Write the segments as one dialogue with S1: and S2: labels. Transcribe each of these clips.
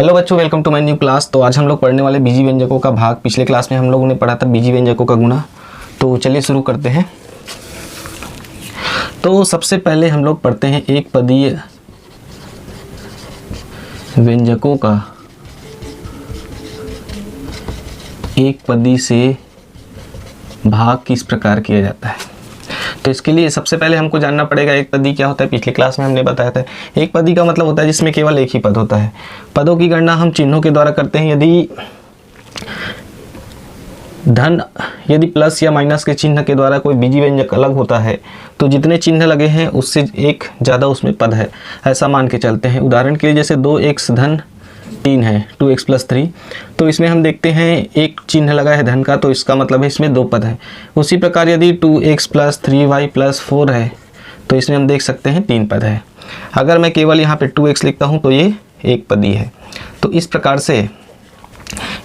S1: Hello बच्चों, welcome to my new class. तो आज हम लोग पढ़ने वाले बीजी व्यंजकों का भाग। पिछले क्लास में हम लोगों ने पढ़ा था बीजी व्यंजकों का गुणा। तो चलिए शुरू करते हैं। तो सबसे पहले हम लोग पढ़ते हैं एक पदीय व्यंजकों का एक पदी से भाग किस प्रकार किया जाता है। तो इसके लिए सबसे पहले हमको जानना पड़ेगा एक पदी क्या होता है। पिछले क्लास में हमने बताया था एक पदी का मतलब होता है जिसमें केवल एक ही पद होता है। पदों की गणना हम चिन्हों के द्वारा करते हैं। यदि प्लस या माइनस के चिन्ह के द्वारा कोई बीजी व्यंजक अलग होता है तो जितने चिन्ह लगे हैं उससे एक ज़्यादा उसमें पद है, ऐसा मान के चलते हैं। उदाहरण के लिए जैसे 2x धन 3 है, 2x + 3, तो इसमें हम देखते हैं एक चिन्ह लगा है धन का, तो इसका मतलब है इसमें 2 पद है। उसी प्रकार यदि 2x + 3y + 4 है तो इसमें हम देख सकते हैं 3 पद है। अगर मैं केवल यहाँ पे 2x लिखता हूँ तो ये एक पदी है। तो इस प्रकार से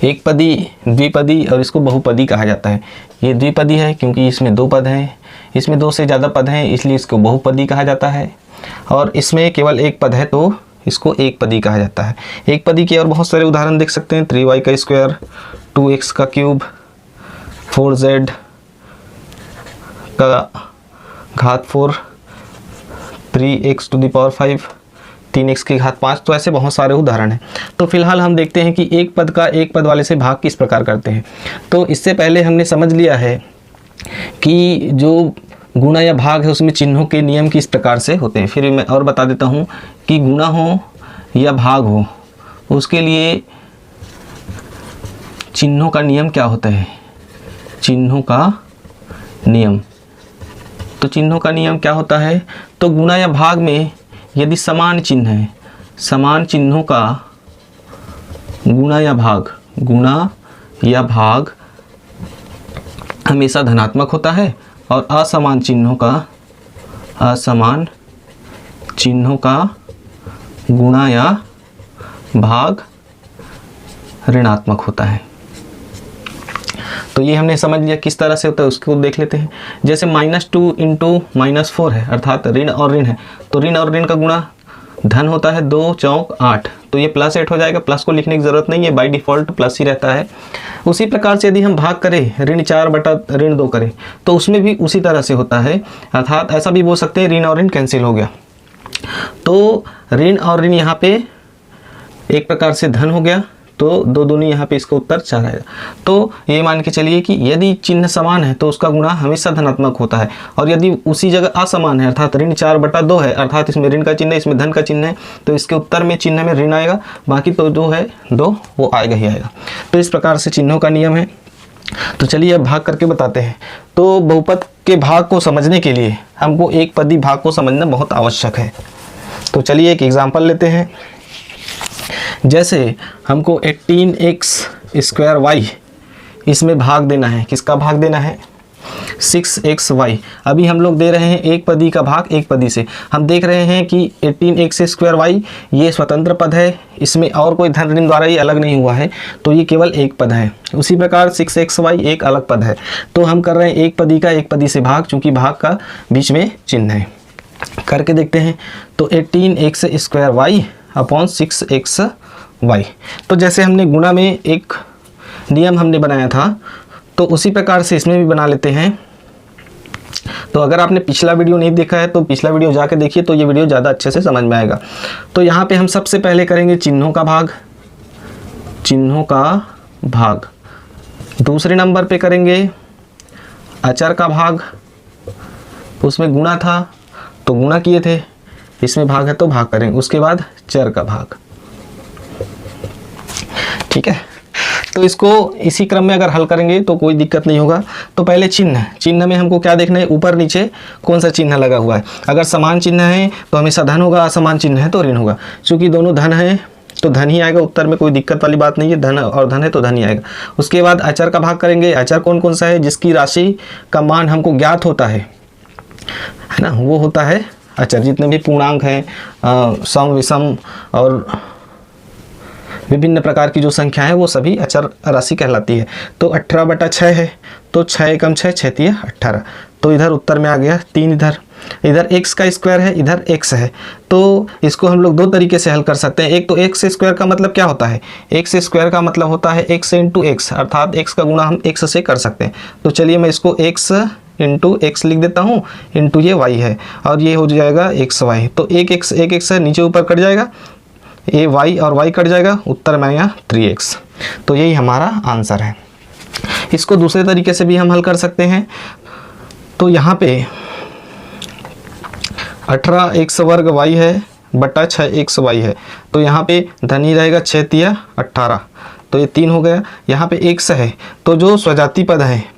S1: एक पदी, द्विपदी और इसको बहुपदी कहा जाता है। ये द्विपदी है क्योंकि इसमें 2 पद हैं, इसमें 2 से ज़्यादा पद हैं इसलिए इसको बहुपदी कहा जाता है, और इसमें केवल एक पद है तो इसको एक पदी कहा जाता है। एक पदी के और बहुत सारे उदाहरण देख सकते हैं। 3y², 2x³, 4z का घात 4, 3x⁵, 3x की घात 5। तो ऐसे बहुत सारे उदाहरण हैं। तो फिलहाल हम देखते हैं कि एक पद का एक पद वाले से भाग किस प्रकार करते हैं। तो इससे पहले हमने समझ लिया है कि जो गुणा या भाग है उसमें चिन्हों के नियम किस प्रकार से होते हैं। फिर मैं और बता देता हूँ कि गुणा हो या भाग हो उसके लिए चिन्हों का नियम क्या होता है। चिन्हों का नियम, तो चिन्हों का नियम क्या होता है। तो गुणा या भाग में यदि समान चिन्ह है, समान चिन्हों का गुणा या भाग हमेशा धनात्मक होता है, और असमान चिन्हों का गुणा या भाग ऋणात्मक होता है। तो ये हमने समझ लिया किस तरह से होता है, उसको देख लेते हैं। जैसे -2 × -4 है, अर्थात ऋण और ऋण है, तो ऋण और ऋण का गुणा धन होता है 2 × 8, तो ये +8 हो जाएगा। प्लस को लिखने की ज़रूरत नहीं है, बाय डिफ़ॉल्ट प्लस ही रहता है। उसी प्रकार से यदि हम भाग करें, ऋण 4/ऋण 2 करें तो उसमें भी उसी तरह से होता है। अर्थात ऐसा भी बोल सकते हैं ऋण और ऋण कैंसिल हो गया, तो ऋण और ऋण यहाँ पे एक प्रकार से धन हो गया, तो 2 दूनी यहाँ पे इसका उत्तर 4 आएगा। तो ये मान के चलिए कि यदि चिन्ह समान है तो उसका गुणा हमेशा धनात्मक होता है, और यदि उसी जगह असमान है अर्थात ऋण 4/2 है, अर्थात इसमें ऋण का चिन्ह है इसमें धन का चिन्ह है, तो इसके उत्तर में चिन्ह में ऋण आएगा, बाकी तो जो है 2 वो आएगा ही आएगा। तो इस प्रकार से चिन्हों का नियम है। तो चलिए अब भाग करके बताते हैं। तो बहुपद के भाग को समझने के लिए हमको एक पदी भाग को समझना बहुत आवश्यक है। तो चलिए एक एग्जाम्पल लेते हैं। जैसे हमको 18x² इसमें भाग देना है। किसका भाग देना है? 6xy। अभी हम लोग दे रहे हैं एक पदी का भाग एक पदी से। हम देख रहे हैं कि 18x² ये स्वतंत्र पद है, इसमें और कोई धन ऋण द्वारा ये अलग नहीं हुआ है, तो ये केवल एक पद है। उसी प्रकार 6xy एक अलग पद है। तो हम कर रहे हैं एक पदी का एक पदी से भाग, चूँकि भाग का बीच में चिन्ह है। करके देखते हैं। तो 18x² अपॉन 6xy। तो जैसे हमने गुणा में एक नियम हमने बनाया था, तो उसी प्रकार से इसमें भी बना लेते हैं। तो अगर आपने पिछला वीडियो नहीं देखा है तो पिछला वीडियो जाके देखिए, तो ये वीडियो ज़्यादा अच्छे से समझ में आएगा। तो यहाँ पे हम सबसे पहले करेंगे चिन्हों का भाग। दूसरे नंबर पे करेंगे अचर का भाग। उसमें गुणा था तो गुणा किए थे, इसमें भाग है तो भाग करेंगे। उसके बाद चर का भाग। ठीक है, तो इसको इसी क्रम में अगर हल करेंगे तो कोई दिक्कत नहीं होगा। तो पहले चिन्ह में हमको क्या देखना है, ऊपर नीचे कौन सा चिन्ह लगा हुआ है। अगर समान चिन्ह है तो हमेशा धन होगा, असमान चिन्ह है तो ऋण होगा। क्योंकि दोनों धन है तो धन ही आएगा, उत्तर में कोई दिक्कत वाली बात नहीं है। धन और धन है तो धन ही आएगा। उसके बाद अचर का भाग करेंगे। अचर कौन कौन सा है? जिसकी राशि का मान हमको ज्ञात होता है ना, वो होता है अचर। जितने भी पूर्णांक हैं, सम विषम और विभिन्न प्रकार की जो संख्या है वो सभी अचर राशि कहलाती है। तो 18/6 है, तो 6 × 6 = 18। तो इधर उत्तर में आ गया 3 इधर। इधर x का स्क्वायर है, इधर x है, तो इसको हम लोग दो तरीके से हल कर सकते हैं। एक तो x स्क्वायर का मतलब क्या होता है, x स्क्वायर का मतलब होता है x इंटू एक्स, अर्थात x का गुणा हम x से कर सकते हैं। तो चलिए मैं इसको x इंटू एक्स लिख देता हूँ, इंटू ये y है और ये हो जाएगा xy। तो एक x है, नीचे ऊपर कट जाएगा, ये y और y कट जाएगा, उत्तर में आया 3x। तो यही हमारा आंसर है। इसको दूसरे तरीके से भी हम हल कर सकते हैं। तो यहाँ पे 18x वर्ग y है बटा 6xy है, तो यहाँ पे धन ही रहेगा, 6 तिया 18, तो ये 3 हो गया। यहाँ पे x है, तो जो स्वजाति पद है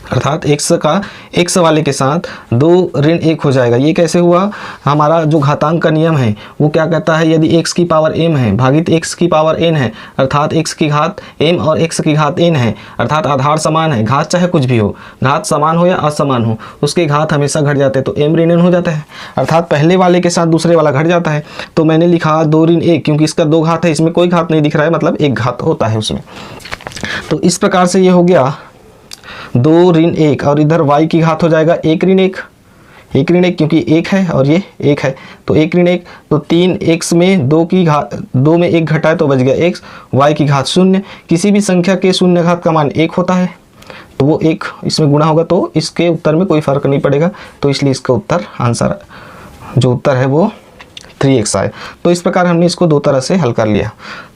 S1: अर्थात x का x वाले के साथ 2 ऋण 1 हो जाएगा। ये कैसे हुआ, हमारा जो घातांक का नियम है वो क्या कहता है, यदि x की पावर m है भागित x की पावर n है, अर्थात x की घात m और x की घात n है, अर्थात आधार समान है, घात चाहे कुछ भी हो, घात समान हो या असमान हो, उसके घात हमेशा घट जाते हैं, तो m ऋण n हो जाता है, अर्थात पहले वाले के साथ दूसरे वाला घट जाता है। तो मैंने लिखा 2 ऋण 1, क्योंकि इसका 2 घात है, इसमें कोई घात नहीं दिख रहा है, मतलब एक घात होता है उसमें। तो इस प्रकार से ये हो गया 2 ऋण 1 और इधर y की घात हो जाएगा 1 ऋण 1, 1 ऋण 1 क्योंकि 1 है और ये 1 है, तो 1 ऋण 1, तो 3x में 2 की घात 2 में 1 घटा है तो बच गया x, y की घात 0। किसी भी संख्या के शून्य घात का मान 1 होता है, तो वो 1 इसमें गुणा होगा, तो इसके उत्तर में कोई फर्क नहीं पड़ेगा, तो इसलिए इसका उत्तर आंसर जो उत्तर है वो 3x आए। तो इस प्रकार हमने इसको दो तरह से हल कर लिया।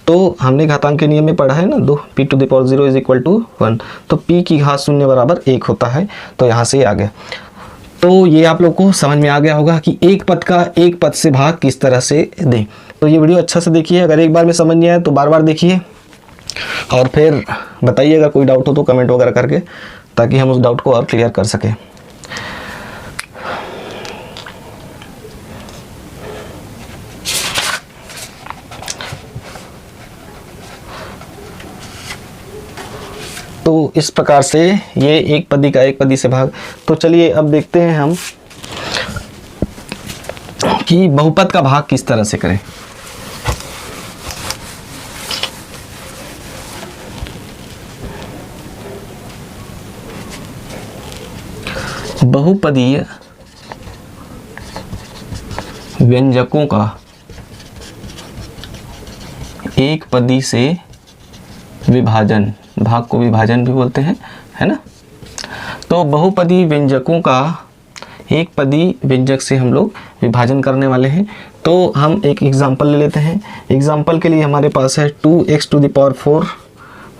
S1: तो हमने घातांक के नियम में पढ़ा है ना, 2 p to the power 0 is equal to 1, तो p की घात 0 बराबर 1 होता है, तो यहाँ से आ गया। तो ये आप लोग को समझ में आ गया होगा कि एक पद का एक पद से भाग किस तरह से दें। तो ये वीडियो अच्छा से देखिए, अगर एक बार में समझ नहीं आया तो बार बार देखिए और फिर बताइए अगर कोई डाउट हो तो कमेंट वगैरह करके, ताकि हम उस डाउट को और क्लियर कर सकें। तो इस प्रकार से ये एक पदी का एक पदी से भाग। तो चलिए अब देखते हैं हम कि बहुपद का भाग किस तरह से करें। बहुपदीय व्यंजकों का एक पदी से विभाजन, भाग को विभाजन भी बोलते हैं, है ना। तो बहुपदी व्यंजकों का एक पदी व्यंजक से हम लोग विभाजन करने वाले हैं। तो हम एक एग्जांपल ले लेते हैं। एग्जांपल के लिए हमारे पास है 2x to the power 4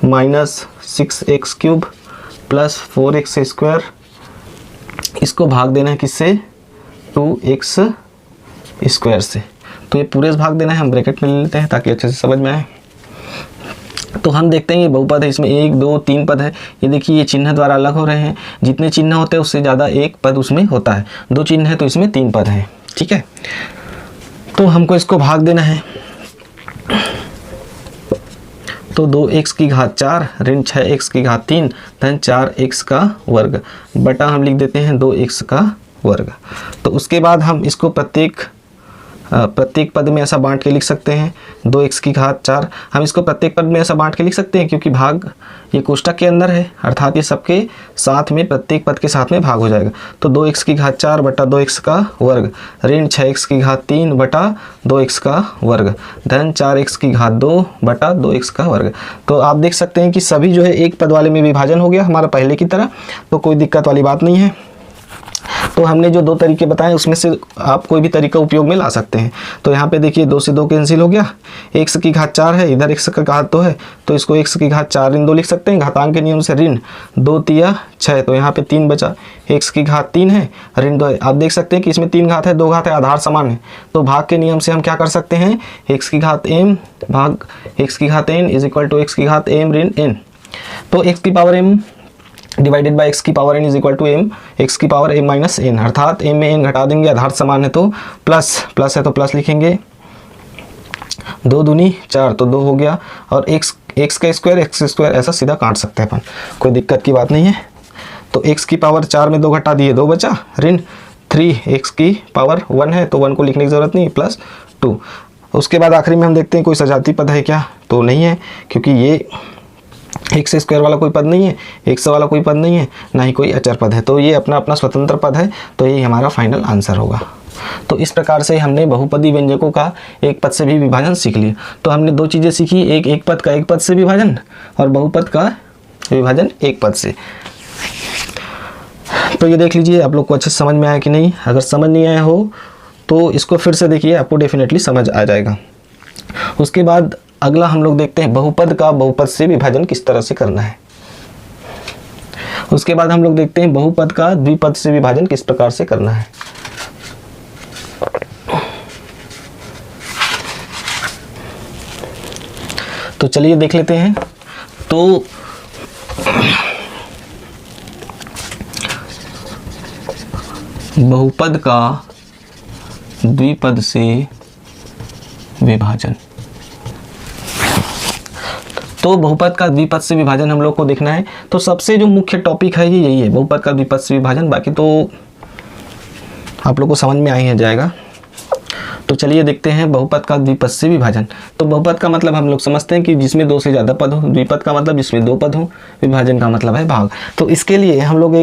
S1: minus 6x cube plus 4x square. इसको भाग देना है किससे, 2x स्क्वायर से। तो ये पूरे से भाग देना है, हम ब्रैकेट में ले लेते हैं ताकि अच्छे से समझ में आए। तो हम देखते हैं ये बहुपद है, इसमें 1 2 3 पद है। ये देखिए ये चिन्ह द्वारा अलग हो रहे हैं, जितने चिन्ह होते हैं उससे ज़्यादा एक पद उसमें होता है। 2 चिन्ह है तो इसमें 3 पद हैं, ठीक है। तो हमको इसको भाग देना है। तो 2x की घात 4 ऋण 6x की घात 3 धन 4x का वर्ग बटा हम लिख देते हैं 2x का वर्ग। तो उसके बाद हम इसको प्रत्येक पद में ऐसा बांट के लिख सकते हैं। 2x की घात 4 हम इसको प्रत्येक पद में ऐसा बांट के लिख सकते हैं, क्योंकि भाग ये कोष्टक के अंदर है, अर्थात ये सबके साथ में प्रत्येक पद के साथ में भाग हो जाएगा। तो 2x की घात 4 बटा 2x का वर्ग ऋण 6x की घात 3 बटा 2x का वर्ग धन 4x की घात 2 बटा 2x का वर्ग। तो आप देख सकते हैं कि सभी जो है एक पद वाले में विभाजन हो गया हमारा पहले की तरह, तो कोई दिक्कत वाली बात नहीं है। तो हमने जो 2 तरीके बताए उसमें से आप कोई भी तरीका उपयोग में ला सकते हैं। तो यहाँ पे देखिए 2 से 2 कैंसिल हो गया, x की घात 4 है, इधर x का घात 2 है, तो इसको x की घात 4 ऋण 2 लिख सकते हैं। घातांक के नियम से ऋण 2 तिया 6, तो यहाँ पे 3 बचा, x की घात 3 है ऋण 2 है। आप देख सकते हैं कि इसमें 3 घात है 2 घात है, आधार समान है। तो भाग के नियम से हम क्या कर सकते हैं, x की घात m भाग x की घात n is equal to x की घात m ऋण n। तो x की power m divided by x की power n is equal to m x की पावर m माइनस n, अर्थात m में n घटा देंगे, आधार समान है तो प्लस है तो प्लस लिखेंगे, 2 दूनी 4 तो 2 हो गया, और x का स्क्वायर x स्क्वायर ऐसा सीधा काट सकते हैं अपन, कोई दिक्कत की बात नहीं है। तो x की पावर 4 में 2 घटा दिए 2 बचा, ऋण 3 x की पावर 1 है तो 1 को लिखने की ज़रूरत नहीं, प्लस 2। उसके बाद आखिरी में हम देखते हैं कोई सजातीय पद है क्या, तो नहीं है, क्योंकि ये एक्स स्क्वायर वाला कोई पद नहीं है, एक्स वाला कोई पद नहीं है, ना ही कोई अचर पद है, तो ये अपना अपना स्वतंत्र पद है, तो ये हमारा फाइनल आंसर होगा। तो इस प्रकार से हमने बहुपदी व्यंजकों का एक पद से भी विभाजन सीख लिया। तो हमने दो चीज़ें सीखी, एक पद का एक पद से विभाजन और बहुपद का विभाजन एक पद से। तो ये देख लीजिए आप लोग को अच्छे से समझ में आया कि नहीं। अगर समझ नहीं आया हो तो इसको फिर से देखिए, आपको डेफिनेटली समझ आ जाएगा। उसके बाद अगला हम लोग देखते हैं बहुपद का बहुपद से विभाजन किस तरह से करना है। उसके बाद हम लोग देखते हैं बहुपद का द्विपद से विभाजन किस प्रकार से करना है। तो चलिए देख लेते हैं। तो बहुपद का द्विपद से विभाजन, तो बहुपद का द्विपद से विभाजन हम लोग को देखना है। तो सबसे जो मुख्य टॉपिक है ये यही है, बहुपद का द्विपद से विभाजन। बाकी तो आप लोग को समझ में आ ही जाएगा। तो चलिए देखते हैं बहुपद का द्विपद से विभाजन। तो बहुपद का मतलब हम लोग समझते हैं कि जिसमें दो से ज़्यादा पद हो, द्विपद का मतलब जिसमें दो पद हो, विभाजन का मतलब है भाग। तो इसके लिए हम लोग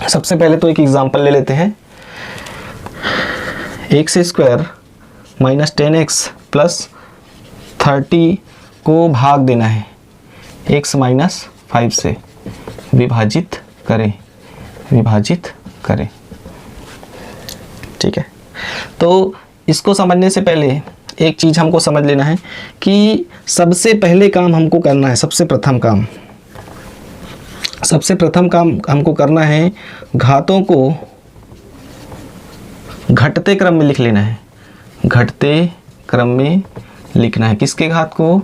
S1: सबसे पहले तो एक एग्जाम्पल ले लेते हैं। X square minus 10x plus 30 को भाग देना है x माइनस 5 से, विभाजित करें, विभाजित करें। ठीक है, तो इसको समझने से पहले एक चीज़ हमको समझ लेना है कि सबसे पहले काम हमको करना है, सबसे प्रथम काम हमको करना है, घातों को घटते क्रम में लिख लेना है। घटते क्रम में लिखना है किसके घात को?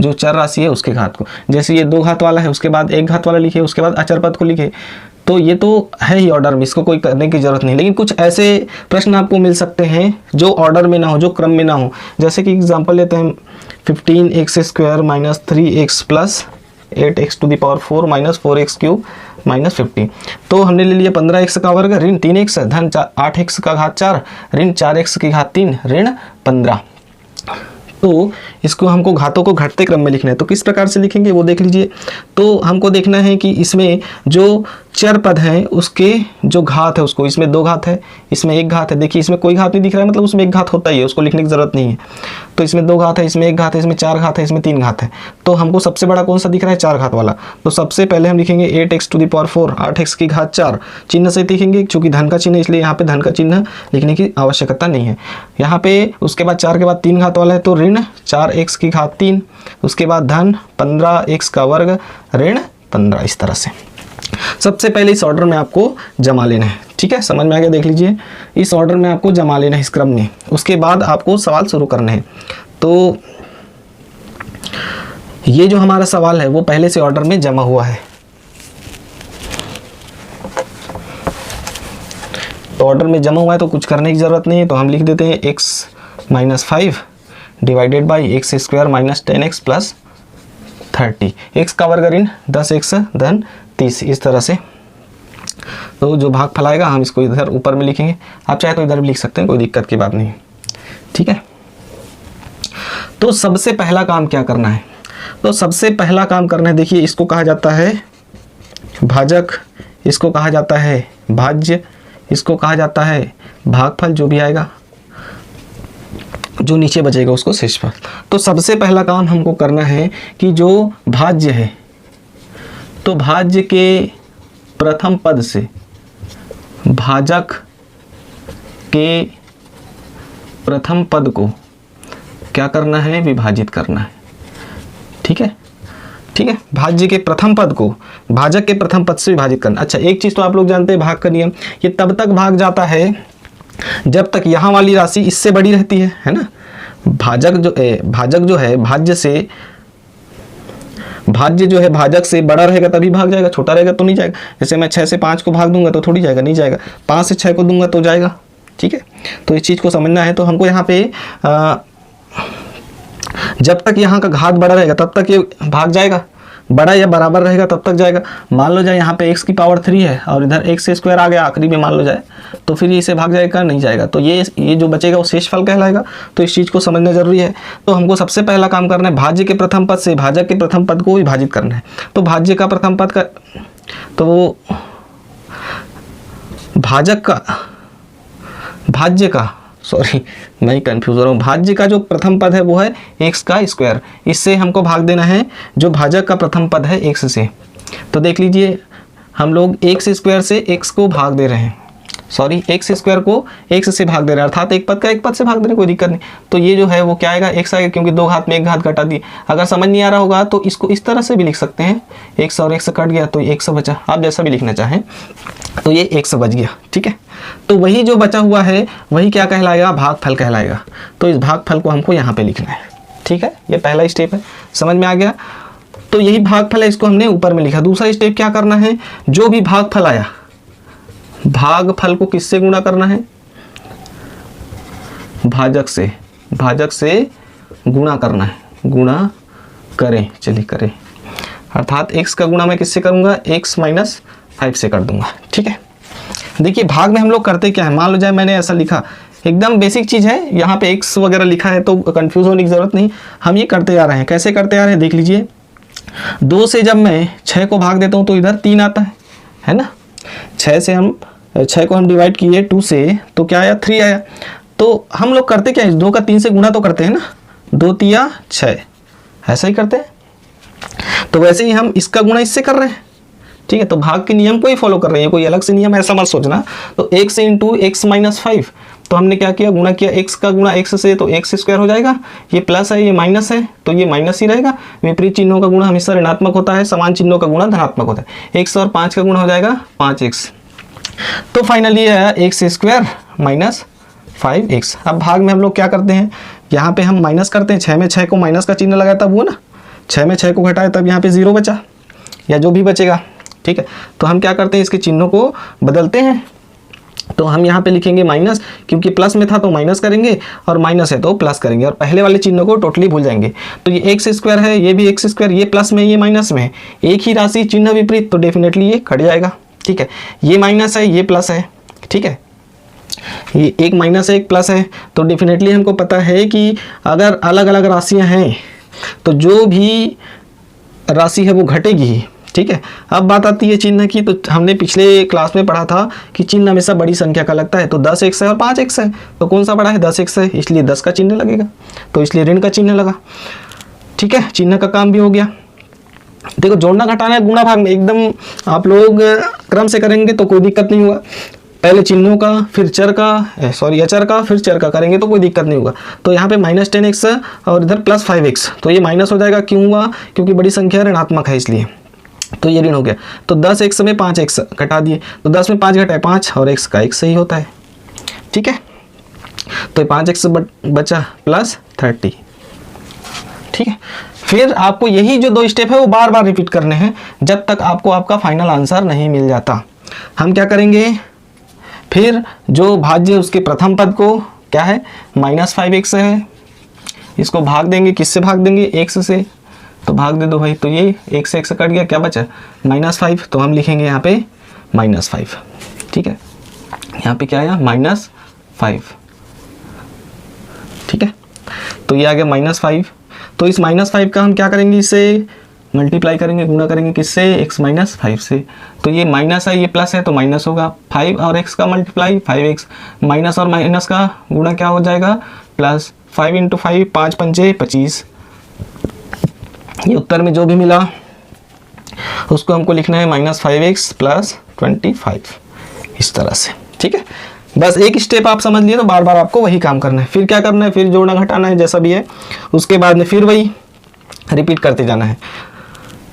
S1: जो चर राशि है उसके घात को। जैसे ये दो घात वाला है, उसके बाद एक घात वाला लिखे, उसके बाद अचर पद को लिखे, तो ये तो है ही ऑर्डर में, इसको कोई करने की जरूरत नहीं। लेकिन कुछ ऐसे प्रश्न आपको मिल सकते हैं जो ऑर्डर में ना हो, जो क्रम में ना हो। जैसे कि एग्जांपल लेते हैं 15x square minus 3x plus 8x to the power 4 minus 4x cube minus 15। तो हमने ले लिया 15x का वर्ग ऋण 3x धन 8x का घात 4 ऋण 4x की घात 3 ऋण 15। तो इसको हमको घातों को घटते क्रम में लिखना है। तो किस प्रकार से लिखेंगे वो देख लीजिए। तो हमको देखना है कि इसमें जो चर पद हैं उसके जो घात है उसको, इसमें दो घात है, इसमें एक घात है। देखिए इसमें कोई घात नहीं दिख रहा है, मतलब उसमें एक घात होता ही है, उसको लिखने की जरूरत नहीं है। तो इसमें दो घात है, इसमें एक घात है, इसमें चार घात है, इसमें तीन घात है। तो हमको सबसे बड़ा कौन सा दिख रहा है? चार घात वाला। तो सबसे पहले हम लिखेंगे 8x to the power 4 8x की घात 4 चिन्ह से लिखेंगे, चूंकि धन का चिन्ह है इसलिए यहाँ पे धन का चिन्ह लिखने की आवश्यकता नहीं है यहाँ पे। उसके बाद 4 के बाद 3 घात वाला है तो ऋण 4x की घात 3, उसके बाद धन 15x का वर्ग ऋण 15। इस तरह से सबसे पहले इस ऑर्डर में आपको जमा लेना है। ठीक है, समझ में आ गया? देख लीजिए इस ऑर्डर में आपको जमा लेना है, इस क्रम में। उसके बाद आपको सवाल शुरू करना है। तो ये जो हमारा सवाल है वो पहले से ऑर्डर में जमा हुआ है। तो ऑर्डर में जमा हुआ है तो कुछ करने की जरूरत नहीं है। तो हम लिख देते हैं x minus 5 divided by x square minus 10x plus 30, x का वर्ग ऋण 10x धन 30। इस तरह से तो जो भाग फैलाएगा हम इसको इधर ऊपर में लिखेंगे। आप चाहे तो इधर भी लिख सकते हैं, कोई दिक्कत की बात नहीं। ठीक है, तो सबसे पहला काम क्या करना है? तो सबसे पहला काम करना है, देखिए इसको कहा जाता है भाजक, इसको कहा जाता है भाज्य, इसको कहा जाता है भागफल, जो भी आएगा, जो नीचे बचेगा उसको शेषफल। तो सबसे पहला काम हमको करना है कि जो भाज्य है, तो भाज्य के प्रथम पद से भाजक के प्रथम पद को क्या करना है? विभाजित करना है। ठीक है, ठीक है, भाज्य के प्रथम पद को भाजक के प्रथम पद से विभाजित करना। अच्छा, एक चीज तो आप लोग जानते हैं भाग का नियम, ये तब तक भाग जाता है जब तक यहाँ वाली राशि इससे बड़ी रहती है ना। भाजक जो है भाज्य जो है भाजक से बड़ा रहेगा तभी भाग जाएगा, छोटा रहेगा तो नहीं जाएगा। जैसे मैं 6 से 5 को भाग दूंगा तो थोड़ी जाएगा, नहीं जाएगा। 5 से 6 को दूंगा तो जाएगा। ठीक है, तो इस चीज़ को समझना है। तो हमको यहाँ पे जब तक यहाँ का घात बड़ा रहेगा तब तक ये भाग जाएगा, बड़ा या बराबर रहेगा तब तक जाएगा। मान लो जाए यहाँ पे x की पावर 3 है और इधर x स्क्वायर आ गया आखिरी में मान लो जाए, तो फिर इसे भाग जाएगा नहीं जाएगा, तो ये जो बचेगा वो शेषफल कहलाएगा। तो इस चीज़ को समझना जरूरी है। तो हमको सबसे पहला काम करना है भाज्य के प्रथम पद से भाजक के प्रथम पद को विभाजित करना है। तो भाज्य का प्रथम पद का, तो वो भाजक का, भाज्य का, सॉरी मैं कंफ्यूज हो रहा हूँ, भाज्य का जो प्रथम पद है वो है x का स्क्वायर, इससे हमको भाग देना है जो भाजक का प्रथम पद है x से। तो देख लीजिए हम लोग x स्क्वायर से x को भाग दे रहे हैं, सॉरी x स्क्वायर को x से भाग दे रहे हैं, अर्थात एक पद का एक पद से भाग दे रहे हैं, कोई दिक्कत नहीं। तो ये जो है वो क्या आएगा x आएगा, क्योंकि दो घात में एक घात घटा दी। अगर समझ नहीं आ रहा होगा तो इसको इस तरह से भी लिख सकते हैं, x और x कट गया तो 100 बचा, आप जैसा भी लिखना चाहें, तो ये 100 बच गया। ठीक है, तो वही जो बचा हुआ है वही क्या कहलाएगा, भागफल कहलाएगा। तो इस भागफल को हमको यहाँ पे लिखना है। ठीक है, ये पहला स्टेप है, समझ में आ गया। तो यही भागफल है, इसको हमने ऊपर में लिखा। दूसरा स्टेप क्या करना है, जो भी भागफल आया, भागफल को किससे गुणा करना है, भाजक से, भाजक से गुणा करना है, गुणा करें, चलिए करें, अर्थात x का गुणा मैं किससे करूंगा, x माइनस 5 से कर दूंगा। ठीक है, देखिए भाग में हम लोग करते क्या है, मान लो जाए मैंने ऐसा लिखा, एकदम बेसिक चीज़ है, यहाँ पे x वगैरह लिखा है तो कंफ्यूज होने की ज़रूरत नहीं, हम ये करते आ रहे हैं। कैसे करते आ रहे हैं देख लीजिए, 2 से जब मैं 6 को भाग देता हूँ तो इधर 3 आता है ना, 6 को हम डिवाइड किए 2 से तो क्या आया, 3 आया। तो हम लोग करते क्या है, 2 का 3 से गुणा तो करते हैं ना, 2 तिया 6, ऐसा ही करते हैं। तो वैसे ही हम इसका गुणा इससे कर रहे हैं। ठीक है, तो भाग के नियम को ही फॉलो कर रहे हैं, कोई अलग से नियम ऐसा मत सोचना। तो x इंटू एक्स माइनस 5, तो हमने क्या किया, गुणा किया, x का गुणा x से तो x स्क्वायर हो जाएगा, ये प्लस है ये माइनस है तो ये माइनस ही रहेगा। विपरीत चिन्हों का गुणा हमेशा ऋणात्मक होता है, समान चिन्हों का गुणा धनात्मक होता है। x और 5 का गुणा हो जाएगा 5x, तो फाइनली आया x स्क्वायर माइनस 5x। अब भाग में हम लोग क्या करते हैं, यहाँ पे हम माइनस करते हैं, 6 में 6 को माइनस का चिन्ह लगाया तब वो ना, 6 में 6 को घटाए तब यहाँ पे 0 बचा या जो भी बचेगा। ठीक है, तो हम क्या करते हैं, इसके चिन्हों को बदलते हैं। तो हम यहाँ पे लिखेंगे माइनस, क्योंकि प्लस में था तो माइनस करेंगे और माइनस है तो प्लस करेंगे, और पहले वाले चिन्हों को टोटली भूल जाएंगे। तो ये एक्स स्क्वायर है, ये भी एक्स स्क्वायर, ये प्लस में ये माइनस में, एक ही राशि चिन्ह विपरीत, तो डेफिनेटली ये कट जाएगा। ठीक है, ये माइनस है ये प्लस है। ठीक है, ये एक माइनस है एक प्लस है, तो डेफिनेटली हमको पता है कि अगर अलग अलग राशियाँ हैं तो जो भी राशि है वो घटेगी ही। ठीक है, अब बात आती है चिन्ह की। तो हमने पिछले क्लास में पढ़ा था कि चिन्ह हमेशा बड़ी संख्या का लगता है, तो 10x है और 5x है, तो कौन सा बड़ा है, 10x है, इसलिए 10 का चिन्ह लगेगा, तो इसलिए ऋण का चिन्ह लगा। ठीक है, चिन्ह का काम भी हो गया। देखो जोड़ना घटाना है गुणा भाग में एकदम आप लोग क्रम से करेंगे तो कोई दिक्कत नहीं होगा, पहले चिन्हों का फिर चर का, सॉरी अचर का फिर चर का करेंगे तो कोई दिक्कत नहीं होगा। तो यहाँ पे माइनस 10x और इधर प्लस 5x, तो ये माइनस हो जाएगा, क्यों हुआ, क्योंकि बड़ी संख्या ऋणात्मक है इसलिए, तो ये ऋण हो गया। तो 10x में 5x घटा दिए, तो 10 में 5 घटाए 5 और x का x सही होता है। ठीक है, तो 5x बचा प्लस 30। ठीक है, फिर आपको यही जो 2 स्टेप है वो बार बार रिपीट करने हैं जब तक आपको आपका फाइनल आंसर नहीं मिल जाता। हम क्या करेंगे, फिर जो भाज्य उसके प्रथम पद को क्या है, माइनस 5x है, इसको भाग देंगे, किससे भाग देंगे, x से, तो भाग दे दो भाई, तो ये एक से कट गया, क्या बचा -5, तो हम लिखेंगे यहाँ पे -5। ठीक है, यहाँ पे क्या आया -5। ठीक है, तो ये आ गया -5। तो इस -5 का हम क्या करेंगे, इसे मल्टीप्लाई करेंगे, गुणा करेंगे किससे, x माइनस 5 से। तो ये माइनस है ये प्लस है तो माइनस होगा, 5 और x का मल्टीप्लाई 5x, माइनस और माइनस का गुणा क्या हो जाएगा, प्लस 5 इंटू 5, 5 पंचे 25। ये उत्तर में जो भी मिला उसको हमको लिखना है -5x प्लस 25, इस तरह से। ठीक है, बस एक स्टेप आप समझ लिए तो बार बार आपको वही काम करना है। फिर क्या करना है, फिर जोड़ना घटाना है जैसा भी है, उसके बाद में फिर वही रिपीट करते जाना है।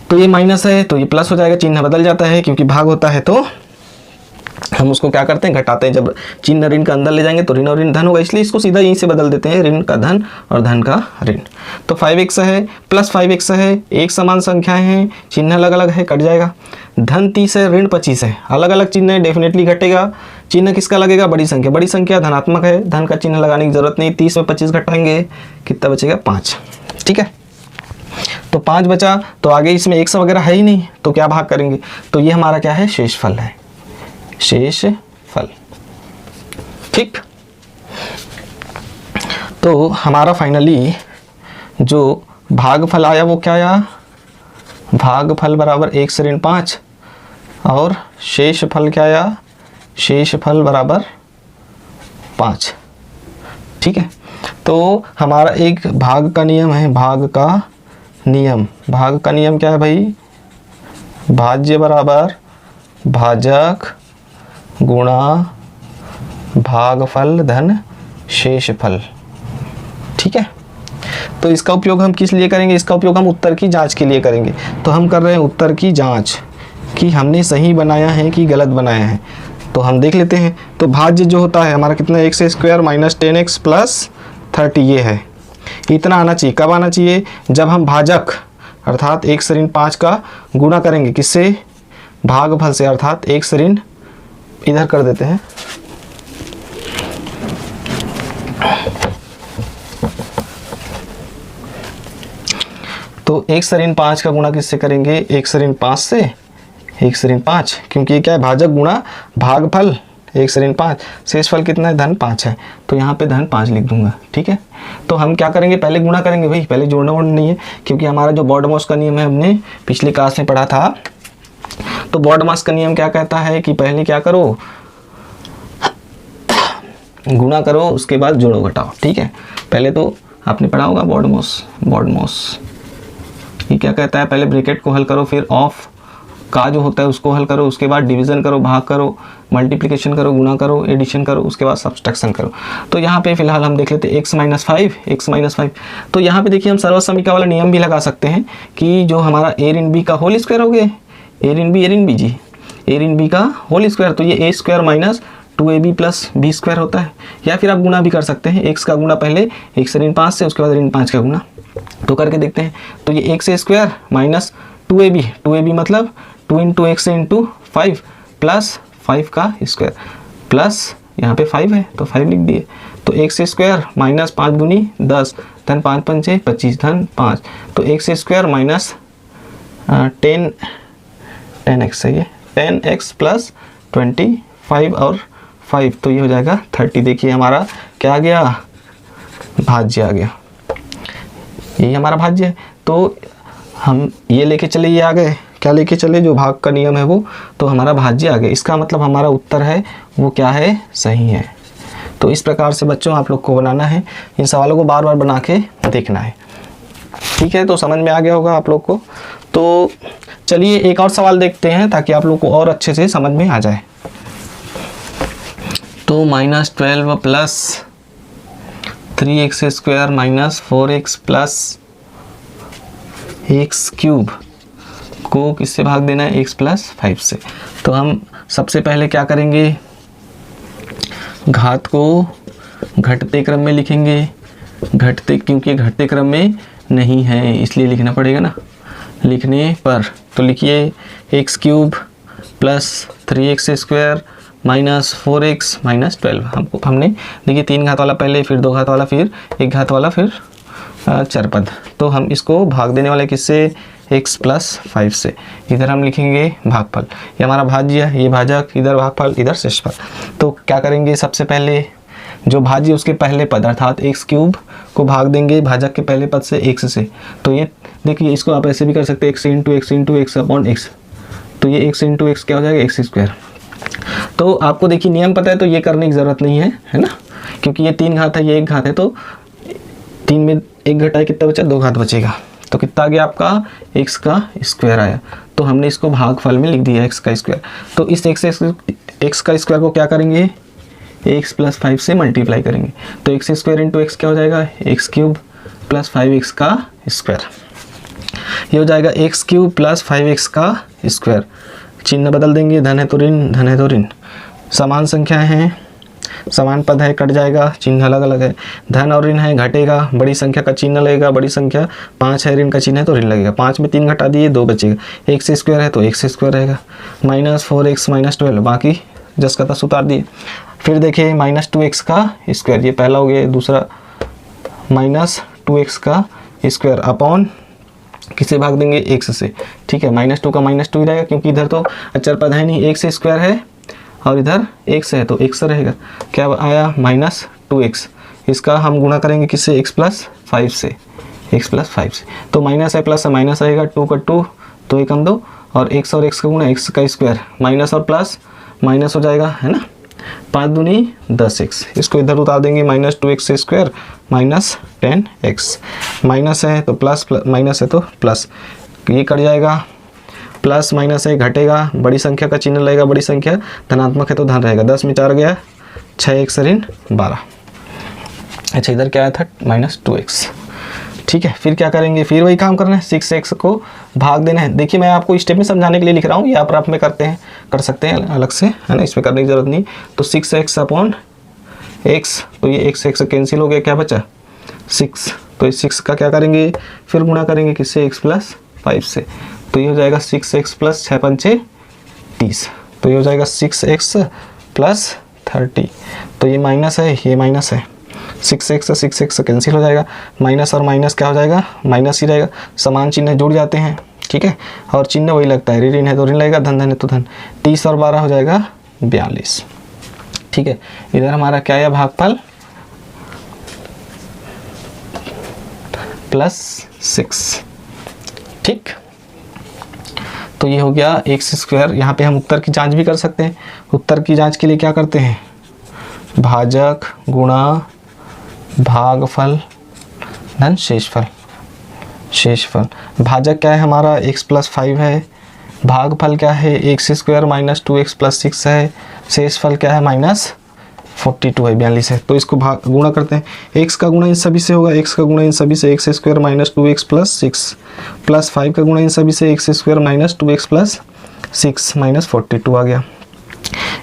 S1: तो ये माइनस है तो ये प्लस हो जाएगा, चिन्ह बदल जाता है क्योंकि भाग होता है, तो हम उसको क्या करते हैं, घटाते हैं। जब चिन्ह ऋण का अंदर ले जाएंगे तो ऋण और ऋण धन होगा, इसलिए इसको सीधा यहीं से बदल देते हैं, ऋण का धन और धन का ऋण। तो 5x है प्लस 5x है, एक समान संख्याएं हैं, चिन्ह अलग अलग है, कट जाएगा। धन 30 है, ऋण 25 है, अलग अलग चिन्ह है, डेफिनेटली घटेगा। चिन्ह किसका लगेगा, बड़ी संख्या, बड़ी संख्या धनात्मक है, धन का चिन्ह लगाने की जरूरत नहीं। 30 में 25 घटाएंगे, कितना बचेगा, 5। ठीक है, तो 5 बचा, तो आगे इसमें x वगैरह है ही नहीं, तो क्या भाग करेंगे, तो ये हमारा क्या है, शेषफल है, शेषफल। ठीक, तो हमारा फाइनली जो भागफल आया वो क्या आया, भागफल बराबर 1 ऋण 5 और शेषफल क्या आया, शेषफल बराबर 5। ठीक है, तो हमारा एक भाग का नियम है, भाग का नियम, भाग का नियम क्या है भाई, भाज्य बराबर भाजक गुणा भागफल धन शेषफल। ठीक है, तो इसका उपयोग हम किस लिए करेंगे, इसका उपयोग हम उत्तर की जांच के लिए करेंगे। तो हम कर रहे हैं उत्तर की जांच कि हमने सही बनाया है कि गलत बनाया है, तो हम देख लेते हैं। तो भाज्य जो होता है हमारा कितना, x square minus 10x plus 30, ये है, इतना आना चाहिए। कब आना चाहिए, जब हम भाजक अर्थात 1 ऋण 5 का गुणा करेंगे किससे, भागफल से, अर्थात 1 ऋण, इधर कर देते हैं, तो 1 ऋण 5 का गुणा किससे करेंगे, 1 ऋण 5 से, 1 ऋण 5, क्योंकि ये क्या है, भाजक गुणा भागफल 1 ऋण 5, शेषफल कितना है, धन 5 है, तो यहाँ पे धन 5 लिख दूंगा। ठीक है, तो हम क्या करेंगे, पहले गुणा करेंगे भाई, पहले जोड़ना वोड़ना नहीं है, क्योंकि हमारा जो बॉडमॉस का नियम है हमने पिछली क्लास में पढ़ा था। तो बॉडमॉस का नियम क्या कहता है कि पहले क्या करो, गुणा करो, उसके बाद जोड़ो घटाओ। ठीक है, पहले तो आपने पढ़ा होगा बॉडमॉस, बॉडमॉस ये क्या कहता है, पहले ब्रैकेट को हल करो, फिर ऑफ का जो होता है उसको हल करो, उसके बाद डिवीजन करो, भाग करो, मल्टीप्लिकेशन करो, गुणा करो, एडिशन करो, उसके बाद सब्सट्रैक्शन करो। तो यहाँ पे फिलहाल हम देख लेते हैं x माइनस 5। तो यहाँ पे देखिए हम सर्वसमीका वाला नियम भी लगा सकते हैं कि जो हमारा a ऋण b का होल स्क्वायर हो गया, a ऋण b जी, a ऋण b का होल स्क्वायर, तो ये a square minus 2ab plus b square होता है। या फिर आप गुणा भी कर सकते हैं, x का गुणा पहले 1 ऋण 5 से, उसके बाद ऋण 5 का गुणा, तो करके देखते हैं। तो ये x स्क्वायर माइनस 2ab मतलब 2 इंटू एक्स इंटू 5 प्लस 5 का स्क्वायर, प्लस यहाँ पे 5 है तो 5 लिख दिए। तो एक्स स्क्वायर माइनस 5 दूनी 10, धन 5 पंचे 25, धन 5, तो एक्स स्क्वायर माइनस 10x है, ये 10x प्लस 25 और 5, तो ये हो जाएगा 30। देखिए हमारा क्या आ गया, भाज्य आ गया, यही हमारा भाज्य है। तो हम ये लेके चले, ये आ गए, क्या लेके चले, जो भाग का नियम है वो, तो हमारा भाज्य आ गया। इसका मतलब हमारा उत्तर है वो क्या है, सही है। तो इस प्रकार से बच्चों आप लोग को बनाना है, इन सवालों को बार बार बना के देखना है। ठीक है, तो समझ में आ गया होगा आप लोग को। तो चलिए एक और सवाल देखते हैं ताकि आप लोग को और अच्छे से समझ में आ जाए। तो -12 plus 3x square minus 4x plus x cube को किससे भाग देना है, x प्लस 5 से। तो हम सबसे पहले क्या करेंगे, घात को घटते क्रम में लिखेंगे, घटते, क्योंकि घटते क्रम में नहीं है इसलिए लिखना पड़ेगा ना, लिखने पर तो लिखिए x cube plus 3x square minus 4x minus 12। हमने देखिए 3 घात वाला पहले, फिर 2 घात वाला, फिर 1 घात वाला, फिर चरपद। तो हम इसको भाग देने वाले किससे, x प्लस 5 से। इधर हम लिखेंगे भागफल, ये हमारा भाज्य है, ये भाजक, इधर भागफल, इधर शेषफल। तो क्या करेंगे, सबसे पहले जो भाज्य उसके पहले पद अर्थात x क्यूब को भाग देंगे भाजक के पहले पद से x से। तो ये देखिए इसको आप ऐसे भी कर सकते हैं, x into x upon x, तो ये x इंटू x क्या हो जाएगा, x स्क्वायर। तो आपको देखिए नियम पता है तो ये करने की ज़रूरत नहीं है ना, क्योंकि ये 3 घात है, ये 1 घात है, तो 3 में 1 घटाए कितना बचा, 2 घात बचेगा। तो कितना आ गया आपका, x का स्क्वायर आया। तो हमने इसको भागफल में लिख दिया x का स्क्वायर। तो इस x का स्क्वायर को क्या करेंगे, x प्लस 5 से मल्टीप्लाई करेंगे। तो x स्क्वायर इंटू x क्या हो जाएगा, x क्यूब प्लस 5x का स्क्वायर। ये हो जाएगा x क्यूब प्लस 5x का स्क्वायर। चिन्ह बदल देंगे, धन है तो ऋण, धन है तो ऋण, समान संख्या हैं, समान पद है, कट जाएगा, चिन्ह अलग अलग है। धन और ऋण है, घटेगा, बड़ी संख्या का चिन्ह लगेगा, बड़ी संख्या 5 है, ऋण का चिन्ह है तो ऋण लगेगा। 5 में 3 घटा दिए, 2 बचेगा। x स्क्वायर है तो x स्क्वायर रहेगा, माइनस 4x माइनस 12, बाकी जस का तस उतार दिए। फिर देखिए माइनस 2x का स्क्वायर, ये पहला हो गया, दूसरा माइनस 2x का स्क्वायर अपॉन किससे भाग देंगे, x से। ठीक है, -2 का -2 ही रहेगा क्योंकि इधर तो अचर पद है नहीं, x स्क्वायर है और इधर x है तो x रहेगा। क्या आया, -2x। इसका हम गुणा करेंगे किससे, x+5 से, x+5 से। तो माइनस है प्लस है, माइनस रहेगा, 2 का 2 तो 1 2 और x और x का गुणा, x का स्क्वायर, माइनस और प्लस माइनस हो जाएगा, है ना। 5 दूनी 10x, इसको इधर उतार देंगे, -2x स्क्वायर -10x। माइनस है तो प्लस, माइनस है तो प्लस, ये कट जाएगा, प्लस माइनस है घटेगा, बड़ी संख्या का चिन्ह लगेगा, बड़ी संख्या धनात्मक है तो धन रहेगा। 10 में 4 गया, 6x ऋण 12। अच्छा, इधर क्या आया था, -2x। ठीक है, फिर क्या करेंगे, फिर वही काम करना है, 6x को भाग देना है। देखिए मैं आपको स्टेप में समझाने के लिए लिख रहा हूँ, ये आप रफ में कर सकते हैं अलग से, है ना, इसमें करने की जरूरत नहीं। तो 6x अपॉन x, तो ये x कैंसिल हो गया, क्या बचा 6। तो इस 6 का क्या करेंगे, फिर गुणा करेंगे किससे, x+5 से। तो ये हो जाएगा 6x + 6 पंचे 30, तो ये हो जाएगा 6x + 30। तो ये माइनस है, ये माइनस है, 6x से 6x कैंसिल हो जाएगा, माइनस और माइनस क्या हो जाएगा, माइनस ही रहेगा। समान चिन्ह जुड़ जाते हैं, ठीक है, और चिन्ह वही लगता है, ऋण है तो ऋण लगेगा, धन है तो धन। 30 और 12 हो जाएगा 42। ठीक है, इधर हमारा क्या है, भागफल +6। ठीक, तो ये हो गया x²। यहाँ पे हम उत्तर की जांच भी कर सकते हैं। उत्तर की जांच के लिए क्या करते हैं, भाजक गुणा भागफल धन शेषफल। शेषफल, भाजक क्या है हमारा, x+5 है, भागफल क्या है, x² - 2x + 6 है, शेषफल क्या है, -42 है, 42 है। तो इसको गुणा करते हैं, x का गुणा इन सभी से होगा, x का गुणा इन सभी से x² - 2x + 6 प्लस 5 का गुणा इन सभी से x² - 2x + 6 -42 आ गया।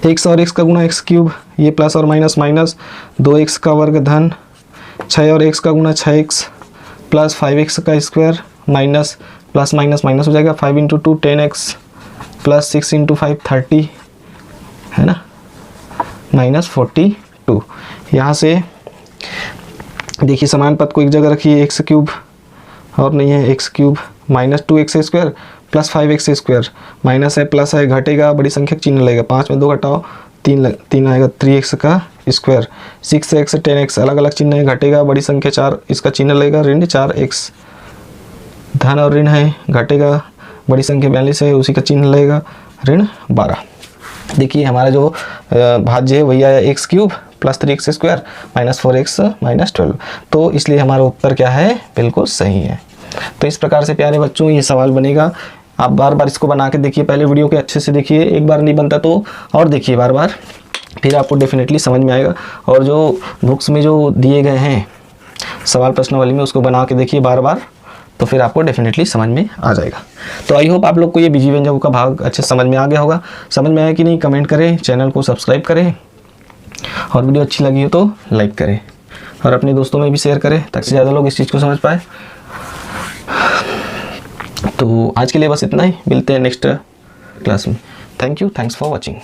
S1: x और x का गुणा x³ ये प्लस और माइनस माइनस, 2x का वर्ग धन 6 और x का गुणा 6x प्लस 5x का square minus plus minus minus हो जाएगा, 5 × 2 10x प्लस 6 × 5 30, है ना, -42। यहाँ से देखिए समान पद को एक जगह रखिए, x³ और नहीं है x³ -2x² plus 5x² minus है प्लस है, घटेगा, बड़ी संख्या चिन्ह लगेगा, 5 में 2 घटाओ 3 आएगा, 3x का स्क्वायर, 6x 10x अलग अलग चिन्ह है, घटेगा, बड़ी संख्या 4 इसका चिन्ह लगेगा, ऋण 4x, धन और ऋण है, घटेगा, बड़ी संख्या 42 है उसी का चिन्ह लगेगा, ऋण 12। देखिए हमारा जो भाज्य है वही आया x³ प्लस 3x² -4x -12। तो इसलिए हमारा उत्तर क्या है, बिल्कुल सही है। तो इस प्रकार से प्यारे बच्चों ये सवाल बनेगा। आप बार बार इसको बना के देखिए, पहले वीडियो के अच्छे से देखिए, एक बार नहीं बनता तो और देखिए बार बार, फिर आपको डेफिनेटली समझ में आएगा। और जो बुक्स में जो दिए गए हैं सवाल प्रश्नावली में, उसको बना के देखिए बार बार, तो फिर आपको डेफिनेटली समझ में आ जाएगा। तो आई होप आप लोग को ये बीजीय व्यंजकों का भाग अच्छे समझ में आ गया होगा। समझ में आया कि नहीं, कमेंट करें, चैनल को सब्सक्राइब करें और वीडियो अच्छी लगी हो तो लाइक करें और अपने दोस्तों में भी शेयर करें ताकि ज़्यादा लोग इस चीज़ को समझ पाए। तो आज के लिए बस इतना ही, मिलते हैं नेक्स्ट क्लास में। Thank you, thanks for watching.